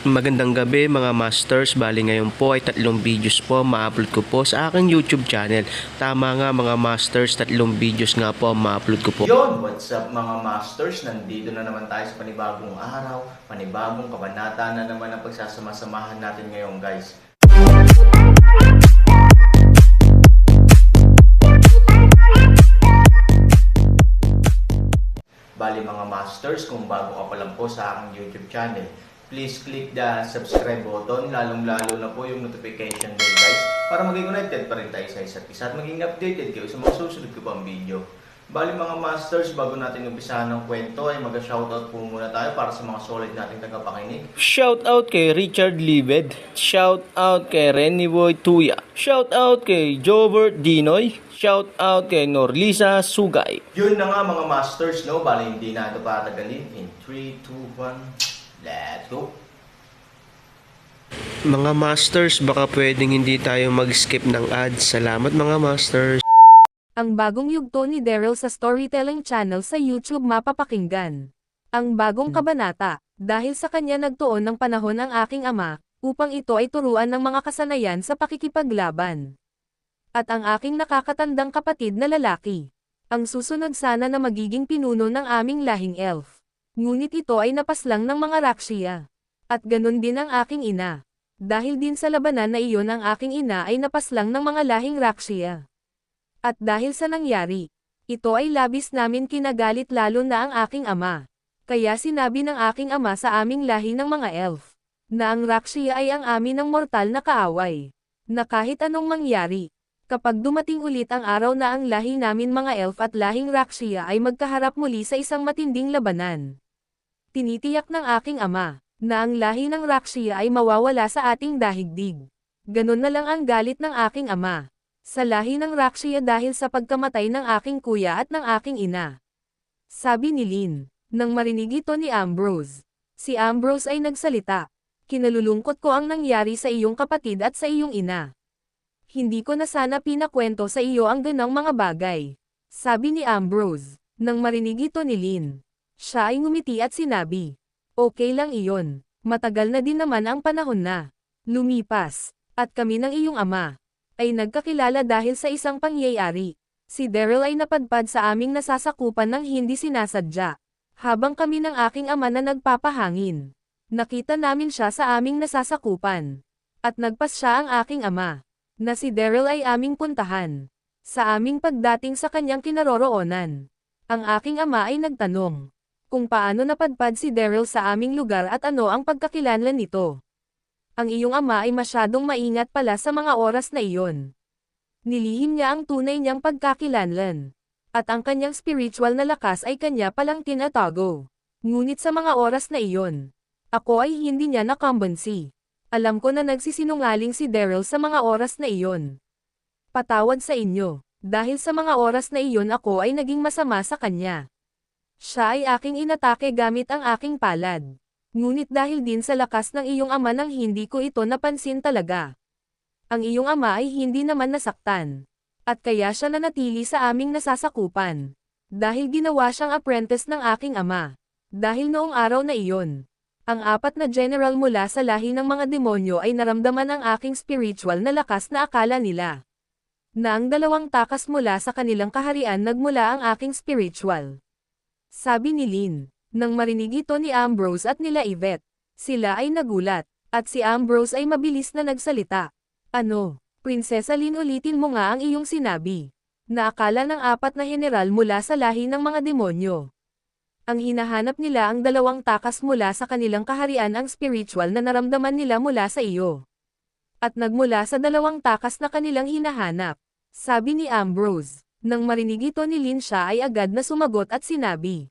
Magandang gabi mga masters, bali ngayon po ay 3 videos po ma-upload ko po sa aking YouTube channel. Tama nga mga masters, 3 videos nga po ma-upload ko po. Yon, what's up mga masters? Nandito na naman tayo sa panibagong araw, panibagong kabanata na naman ang pagsasama-samahan natin ngayon guys. Bali mga masters, kung bago ka pa lang po sa aking YouTube channel, please click the subscribe button, lalong-lalo na po yung notification bell guys, para maging connected pa rin tayo sa isa't isa at maging updated kayo sa mga susunod ko pang video. Bali mga masters, bago natin umpisahan ng kwento ay mag-shoutout po muna tayo para sa mga solid nating tagapakinig. Shoutout kay Richard Lived, shoutout kay Renny Boy Tuya, shoutout kay Jobert Dinoy, shoutout kay Norlisa Sugay. Yun na nga mga masters, no? Bali hindi na ito patagalin. In 3, 2, 1, let's go! Mga masters, baka pwedeng hindi tayo mag-skip ng ads. Salamat mga masters. Ang bagong yugto ni Daryl sa storytelling channel sa YouTube mapapakinggan. Ang bagong kabanata, dahil sa kanya nagtuon ng panahon ang aking ama, upang ito ay turuan ng mga kasanayan sa pakikipaglaban. At ang aking nakakatandang kapatid na lalaki, ang susunod sana na magiging pinuno ng aming lahing elf. Ngunit ito ay napaslang ng mga Rakshia. At ganun din ang aking ina. Dahil din sa labanan na iyon ang aking ina ay napaslang ng mga lahing Rakshia. At dahil sa nangyari, ito ay labis namin kinagalit lalo na ang aking ama. Kaya sinabi ng aking ama sa aming lahi ng mga elf, na ang Rakshia ay ang amin ng mortal na kaaway. Na kahit anong mangyari, kapag dumating ulit ang araw na ang lahi namin mga elf at lahing Rakshia ay magkaharap muli sa isang matinding labanan. Tinitiyak ng aking ama, na ang lahi ng Rakshia ay mawawala sa ating daigdig. Ganun na lang ang galit ng aking ama sa lahi ng Rakshia dahil sa pagkamatay ng aking kuya at ng aking ina. Sabi ni Lynn, nang marinig ito ni Ambrose. Si Ambrose ay nagsalita, kinalulungkot ko ang nangyari sa iyong kapatid at sa iyong ina. Hindi ko na sana pinakwento sa iyo ang ganang mga bagay. Sabi ni Ambrose, nang marinig ito ni Lynn. Siya ay ngumiti at sinabi, okay lang iyon, matagal na din naman ang panahon na lumipas, at kami ng iyong ama ay nagkakilala dahil sa isang pangyayari. Si Daryl ay napadpad sa aming nasasakupan ng hindi sinasadya. Habang kami ng aking ama na nagpapahangin, nakita namin siya sa aming nasasakupan. At nagpas siya ang aking ama, na si Daryl ay aming puntahan. Sa aming pagdating sa kanyang kinaroroonan, ang aking ama ay nagtanong kung paano napadpad si Daryl sa aming lugar at ano ang pagkakilanlan nito. Ang iyong ama ay masyadong maingat pala sa mga oras na iyon. Nilihim niya ang tunay niyang pagkakilanlan. At ang kanyang spiritual na lakas ay kanya palang tinatago. Ngunit sa mga oras na iyon, ako ay hindi niya nakambansi. Alam ko na nagsisinungaling si Daryl sa mga oras na iyon. Patawad sa inyo, dahil sa mga oras na iyon ako ay naging masama sa kanya. Siya ay aking inatake gamit ang aking palad. Ngunit dahil din sa lakas ng iyong ama nang hindi ko ito napansin talaga. Ang iyong ama ay hindi naman nasaktan. At kaya siya nanatili sa aming nasasakupan. Dahil ginawa siyang apprentice ng aking ama. Dahil noong araw na iyon, ang 4 na general mula sa lahi ng mga demonyo ay naramdaman ang aking spiritual na lakas na akala nila na ang 2 takas mula sa kanilang kaharian nagmula ang aking spiritual. Sabi ni Lynn. Nang marinig ito ni Ambrose at nila Yvette, sila ay nagulat, at si Ambrose ay mabilis na nagsalita. Ano, Prinsesa Lynn, ulitin mo nga ang iyong sinabi, na akala ng 4 na general mula sa lahi ng mga demonyo. Ang hinahanap nila ang 2 takas mula sa kanilang kaharian ang spiritual na naramdaman nila mula sa iyo. At nagmula sa 2 takas na kanilang hinahanap. Sabi ni Ambrose, nang marinig ito ni Lynn siya ay agad na sumagot at sinabi.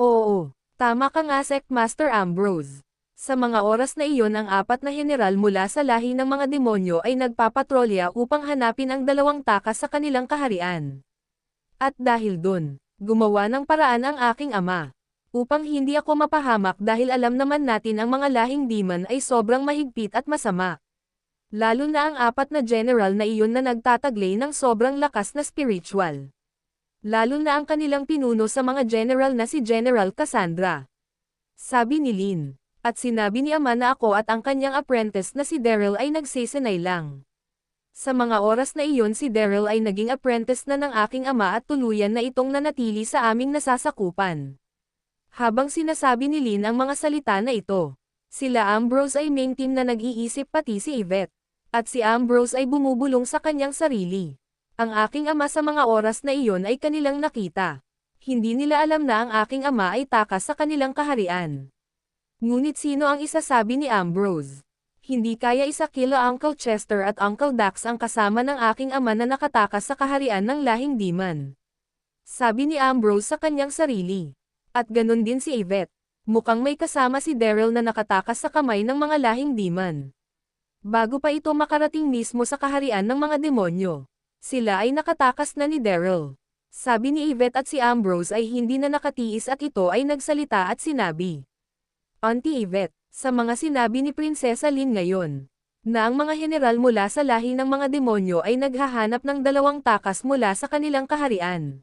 Oo, tama ka nga Master Ambrose. Sa mga oras na iyon ang 4 na general mula sa lahi ng mga demonyo ay nagpapatrolya upang hanapin ang 2 takas sa kanilang kaharian. At dahil dun, gumawa ng paraan ang aking ama. Upang hindi ako mapahamak dahil alam naman natin ang mga lahing demon ay sobrang mahigpit at masama. Lalo na ang 4 na general na iyon na nagtataglay ng sobrang lakas na spiritual. Lalo na ang kanilang pinuno sa mga general na si General Cassandra. Sabi ni Lynn, At sinabi ni Ama na ako at ang kanyang apprentice na si Daryl ay nagsesenay lang. Sa mga oras na iyon si Daryl ay naging apprentice na ng aking ama at tuluyan na itong nanatili sa aming nasasakupan. Habang sinasabi ni Lynn ang mga salita na ito, sila Ambrose ay main team na nag-iisip pati si Yvette. At si Ambrose ay bumubulong sa kanyang sarili. Ang aking ama sa mga oras na iyon ay kanilang nakita. Hindi nila alam na ang aking ama ay takas sa kanilang kaharian. Ngunit sino ang isasabi ni Ambrose? Hindi kaya isa kila Uncle Chester at Uncle Dax ang kasama ng aking ama na nakatakas sa kaharian ng lahing demon. Sabi ni Ambrose sa kanyang sarili. At ganun din si Yvette. Mukhang may kasama si Daryl na nakatakas sa kamay ng mga lahing demon. Bago pa ito makarating mismo sa kaharian ng mga demonyo, sila ay nakatakas na ni Daryl. Sabi ni Yvette at si Ambrose ay hindi na nakatiis at ito ay nagsalita at sinabi. Auntie Yvette, sa mga sinabi ni Prinsesa Lynn ngayon, na ang mga general mula sa lahi ng mga demonyo ay naghahanap ng dalawang takas mula sa kanilang kaharian.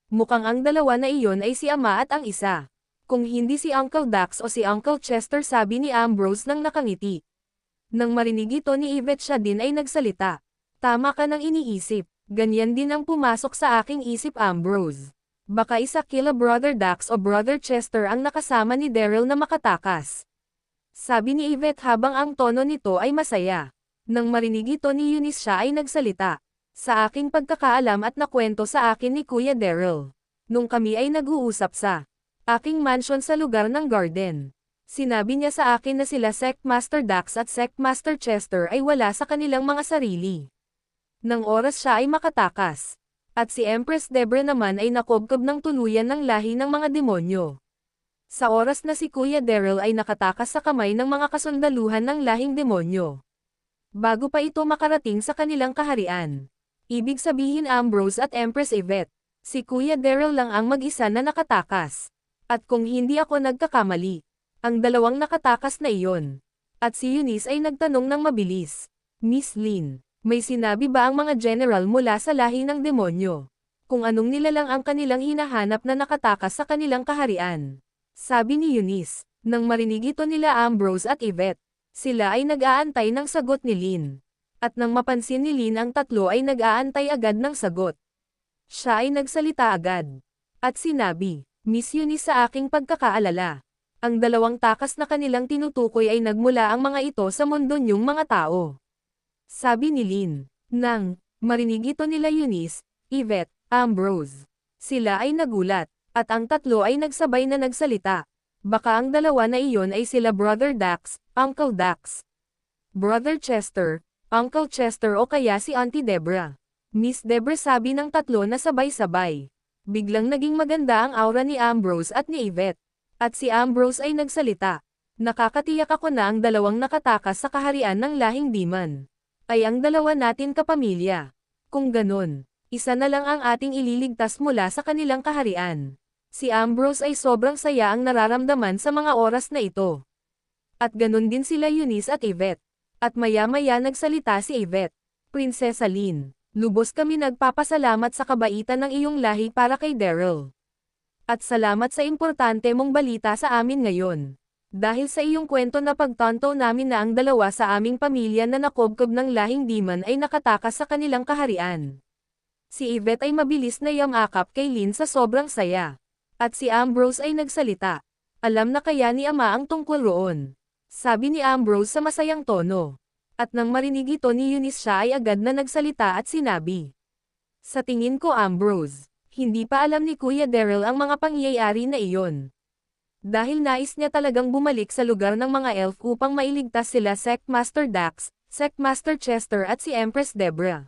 Mukhang ang dalawa na iyon ay si Ama at ang isa. Kung hindi si Uncle Dax o si Uncle Chester, sabi ni Ambrose nang nakangiti. Nang marinig ito ni Yvette, siya din ay nagsalita. Tama ka nang iniisip, ganyan din ang pumasok sa aking isip, Ambrose. Baka isa kila Brother Dax o Brother Chester ang nakasama ni Daryl na makatakas. Sabi ni Yvette habang ang tono nito ay masaya. Nang marinig ito ni Eunice, siya ay nagsalita. Sa aking pagkakaalam at nakwento sa akin ni Kuya Daryl. Nung kami ay nag-uusap sa aking mansion sa lugar ng garden. Sinabi niya sa akin na sila Sectmaster Dax at Sectmaster Chester ay wala sa kanilang mga sarili. Nang oras siya ay makatakas. At si Empress Debra naman ay nakobkob ng tuluyan ng lahi ng mga demonyo. Sa oras na si Kuya Daryl ay nakatakas sa kamay ng mga kasundaluhan ng lahing demonyo. Bago pa ito makarating sa kanilang kaharian. Ibig sabihin Ambrose at Empress Yvette, si Kuya Daryl lang ang mag-isa na nakatakas. At kung hindi ako nagkakamali, ang dalawang nakatakas na iyon. At si Eunice ay nagtanong ng mabilis. Miss Lynn, may sinabi ba ang mga general mula sa lahi ng demonyo? Kung anong nilalang ang kanilang hinahanap na nakatakas sa kanilang kaharian? Sabi ni Eunice. Nang marinig ito nila Ambrose at Yvette, sila ay nag-aantay ng sagot ni Lynn. At nang mapansin ni Lynn ang tatlo ay nag-aantay agad ng sagot. Siya ay nagsalita agad. At sinabi, Miss Eunice, sa aking pagkakaalala, ang dalawang takas na kanilang tinutukoy ay nagmula ang mga ito sa mundo niyong mga tao. Sabi ni Lynn. Nang marinig ito nila Eunice, Yvette, Ambrose, sila ay nagulat, at ang tatlo ay nagsabay na nagsalita. Baka ang dalawa na iyon ay sila Brother Dax, Uncle Dax, Brother Chester, Uncle Chester o kaya si Auntie Debra. Miss Debra, sabi ng tatlo na sabay-sabay. Biglang naging maganda ang aura ni Ambrose at ni Yvette. At si Ambrose ay nagsalita. Nakakatiyak ako na ang dalawang nakatakas sa kaharian ng lahing demon ay ang dalawa natin kapamilya. Kung ganun, isa na lang ang ating ililigtas mula sa kanilang kaharian. Si Ambrose ay sobrang saya ang nararamdaman sa mga oras na ito. At ganun din sila Eunice at Yvette. At maya-maya nagsalita si Yvette. Prinsesa Lynn, lubos kami nagpapasalamat sa kabaitan ng iyong lahi para kay Daryl. At salamat sa importante mong balita sa amin ngayon. Dahil sa iyong kwento na pagtanto namin na ang dalawa sa aming pamilya na nakobkob ng lahing demon ay nakatakas sa kanilang kaharian. Si Yvette ay mabilis na yamakap kay Lynn sa sobrang saya. At si Ambrose ay nagsalita. Alam na kaya ni Ama ang tungkol roon? Sabi ni Ambrose sa masayang tono. At nang marinig ito ni Eunice, siya ay agad na nagsalita at sinabi. Sa tingin ko, Ambrose, hindi pa alam ni Kuya Daryl ang mga pangyayari na iyon. Dahil nais niya talagang bumalik sa lugar ng mga elf upang mailigtas sila Sectmaster Dax, Sectmaster Chester at si Empress Debra.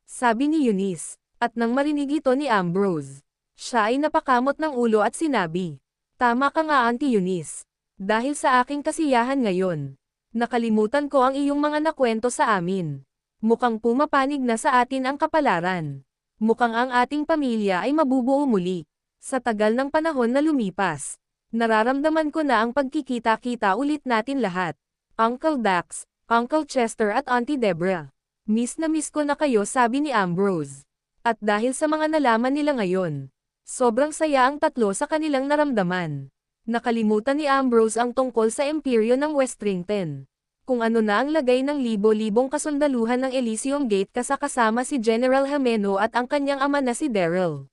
Sabi ni Eunice. At nang marinig ito ni Ambrose, siya ay napakamot ng ulo at sinabi. Tama ka nga, Auntie Eunice. Dahil sa aking kasiyahan ngayon, nakalimutan ko ang iyong mga nakwento sa amin. Mukhang pumapanig na sa atin ang kapalaran. Mukhang ang ating pamilya ay mabubuo muli. Sa tagal ng panahon na lumipas, nararamdaman ko na ang pagkikita-kita ulit natin lahat. Uncle Dax, Uncle Chester at Auntie Debra. Miss na miss ko na kayo, sabi ni Ambrose. At dahil sa mga nalaman nila ngayon, sobrang saya ang tatlo sa kanilang naramdaman. Nakalimutan ni Ambrose ang tungkol sa imperyo ng Westrington. Kung ano na ang lagay ng libo-libong kasundaluhan ng Elysium Gate kasama si General Himeno at ang kanyang ama na si Daryl.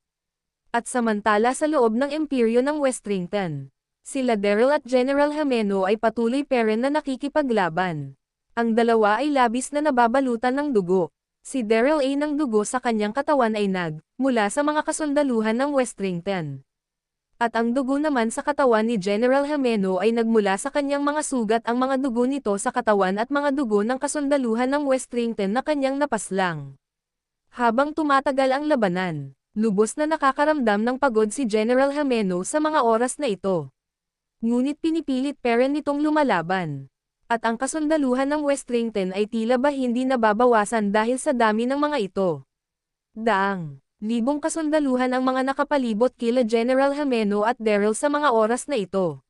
At samantala sa loob ng imperyo ng Westrington, sila Daryl at General Himeno ay patuloy pa rin na nakikipaglaban. Ang dalawa ay labis na nababalutan ng dugo. Si Daryl ay ng dugo sa kanyang katawan ay mula sa mga kasundaluhan ng Westrington. At ang dugo naman sa katawan ni General Himeno ay nagmula sa kanyang mga sugat, ang mga dugo nito sa katawan at mga dugo ng kasundaluhan ng Westrington na kanyang napaslang. Habang tumatagal ang labanan, lubos na nakakaramdam ng pagod si General Himeno sa mga oras na ito. Ngunit pinipilit pa rin nitong lumalaban. At ang kasundaluhan ng Westrington ay tila ba hindi nababawasan dahil sa dami ng mga ito. Libong kasundaluhan ang mga nakapalibot kila General Himeno at Daryl sa mga oras na ito.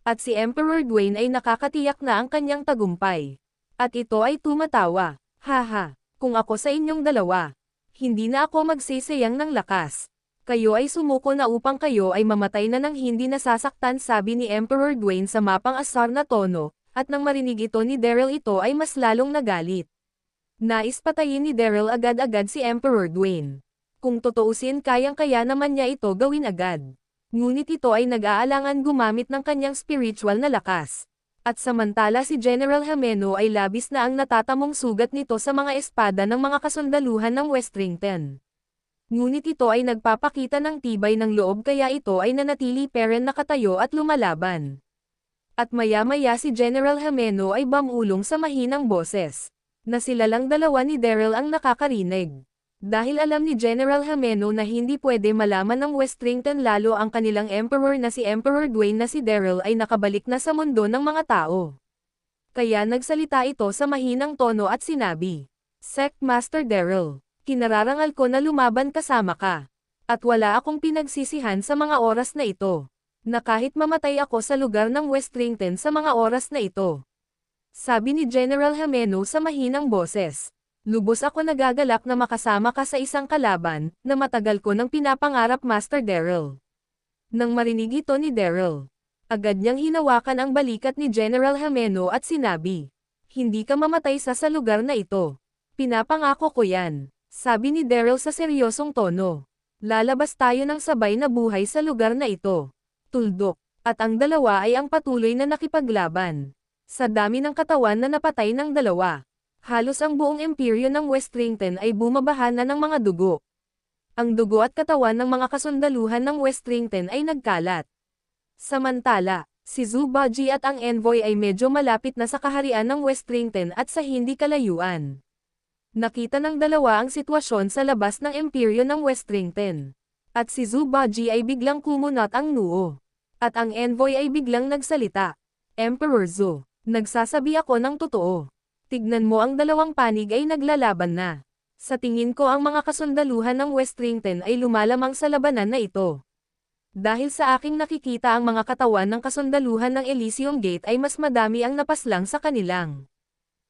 At si Emperor Dwayne ay nakakatiyak na ang kanyang tagumpay. At ito ay tumatawa, haha, kung ako sa inyong dalawa, hindi na ako magsisayang ng lakas. Kayo ay sumuko na upang kayo ay mamatay na ng hindi nasasaktan, sabi ni Emperor Dwayne sa mapang asar na tono, at nang marinig ito ni Daryl ito ay mas lalong nagalit. Nais patayin ni Daryl agad-agad si Emperor Dwayne. Kung totoosin kayang-kaya naman niya ito gawin agad. Ngunit ito ay nag-aalangan gumamit ng kanyang spiritual na lakas. At samantala si General Himeno ay labis na ang natatamong sugat nito sa mga espada ng mga kasundaluhan ng Westrington. Ngunit ito ay nagpapakita ng tibay ng loob kaya ito ay nanatili pa rin nakatayo at lumalaban. At maya-maya si General Himeno ay bumulong sa mahinang boses, na sila lang dalawa ni Daryl ang nakakarinig. Dahil alam ni General Himeno na hindi pwede malaman ng Westrington lalo ang kanilang emperor na si Emperor Dwayne na si Daryl ay nakabalik na sa mundo ng mga tao. Kaya nagsalita ito sa mahinang tono at sinabi, "Sect Master Daryl, kinararangal ko na lumaban kasama ka. At wala akong pinagsisihan sa mga oras na ito. Na kahit mamatay ako sa lugar ng Westrington sa mga oras na ito." Sabi ni General Himeno sa mahinang boses. "Lubos ako nagagalak na makasama ka sa isang kalaban, na matagal ko nang pinapangarap, Master Daryl." Nang marinig ito ni Daryl, agad niyang hinawakan ang balikat ni General Himeno at sinabi, "Hindi ka mamatay sa lugar na ito. Pinapangako ko yan," sabi ni Daryl sa seryosong tono. "Lalabas tayo ng sabay na buhay sa lugar na ito." Tuldok, at ang dalawa ay ang patuloy na nakipaglaban. Sa dami ng katawan na napatay ng dalawa, halos ang buong imperyo ng Westrington ay bumabaha na ng mga dugo. Ang dugo at katawan ng mga kasundaluhan ng Westrington ay nagkalat. Samantala, si Zubaji at ang envoy ay medyo malapit na sa kaharian ng Westrington at sa hindi kalayuan. Nakita ng dalawa ang sitwasyon sa labas ng imperyo ng Westrington. At si Zubaji ay biglang kumunat ang noo. At ang envoy ay biglang nagsalita, "Emperor Zu, nagsasabi ako ng totoo. Tignan mo, ang dalawang panig ay naglalaban na. Sa tingin ko ang mga kasundaluhan ng Westrington ay lumalamang sa labanan na ito. Dahil sa aking nakikita ang mga katawan ng kasundaluhan ng Elysium Gate ay mas madami ang napaslang sa kanilang."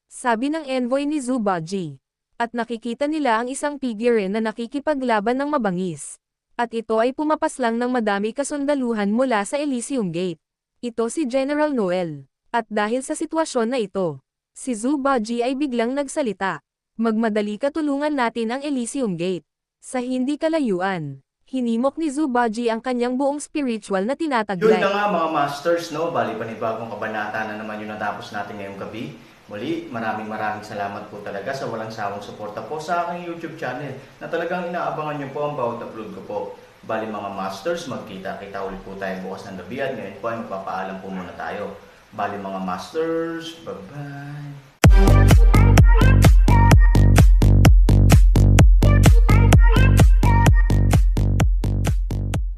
Sabi ng envoy ni Zubaji. At nakikita nila ang isang figure na nakikipaglaban ng mabangis. At ito ay pumapaslang ng madami kasundaluhan mula sa Elysium Gate. Ito si General Noel. At dahil sa sitwasyon na ito, si Zubaji ay biglang nagsalita, "Magmadali ka, tulungan natin ang Elysium Gate." Sa hindi kalayuan, hinimok ni Zubaji ang kanyang buong spiritual na tinataglay. Yun na nga mga masters, no? Bali panibagong kabanata na naman yung natapos natin ngayong gabi. Muli, maraming salamat po talaga sa walang sawang suporta po sa aking YouTube channel na talagang inaabangan nyo po ang bawat upload ko po. Bali mga masters, magkita-kita ulit po tayo bukas ng gabi at ngayon po ay magpapaalam po muna tayo. Bali mga masters, bye-bye!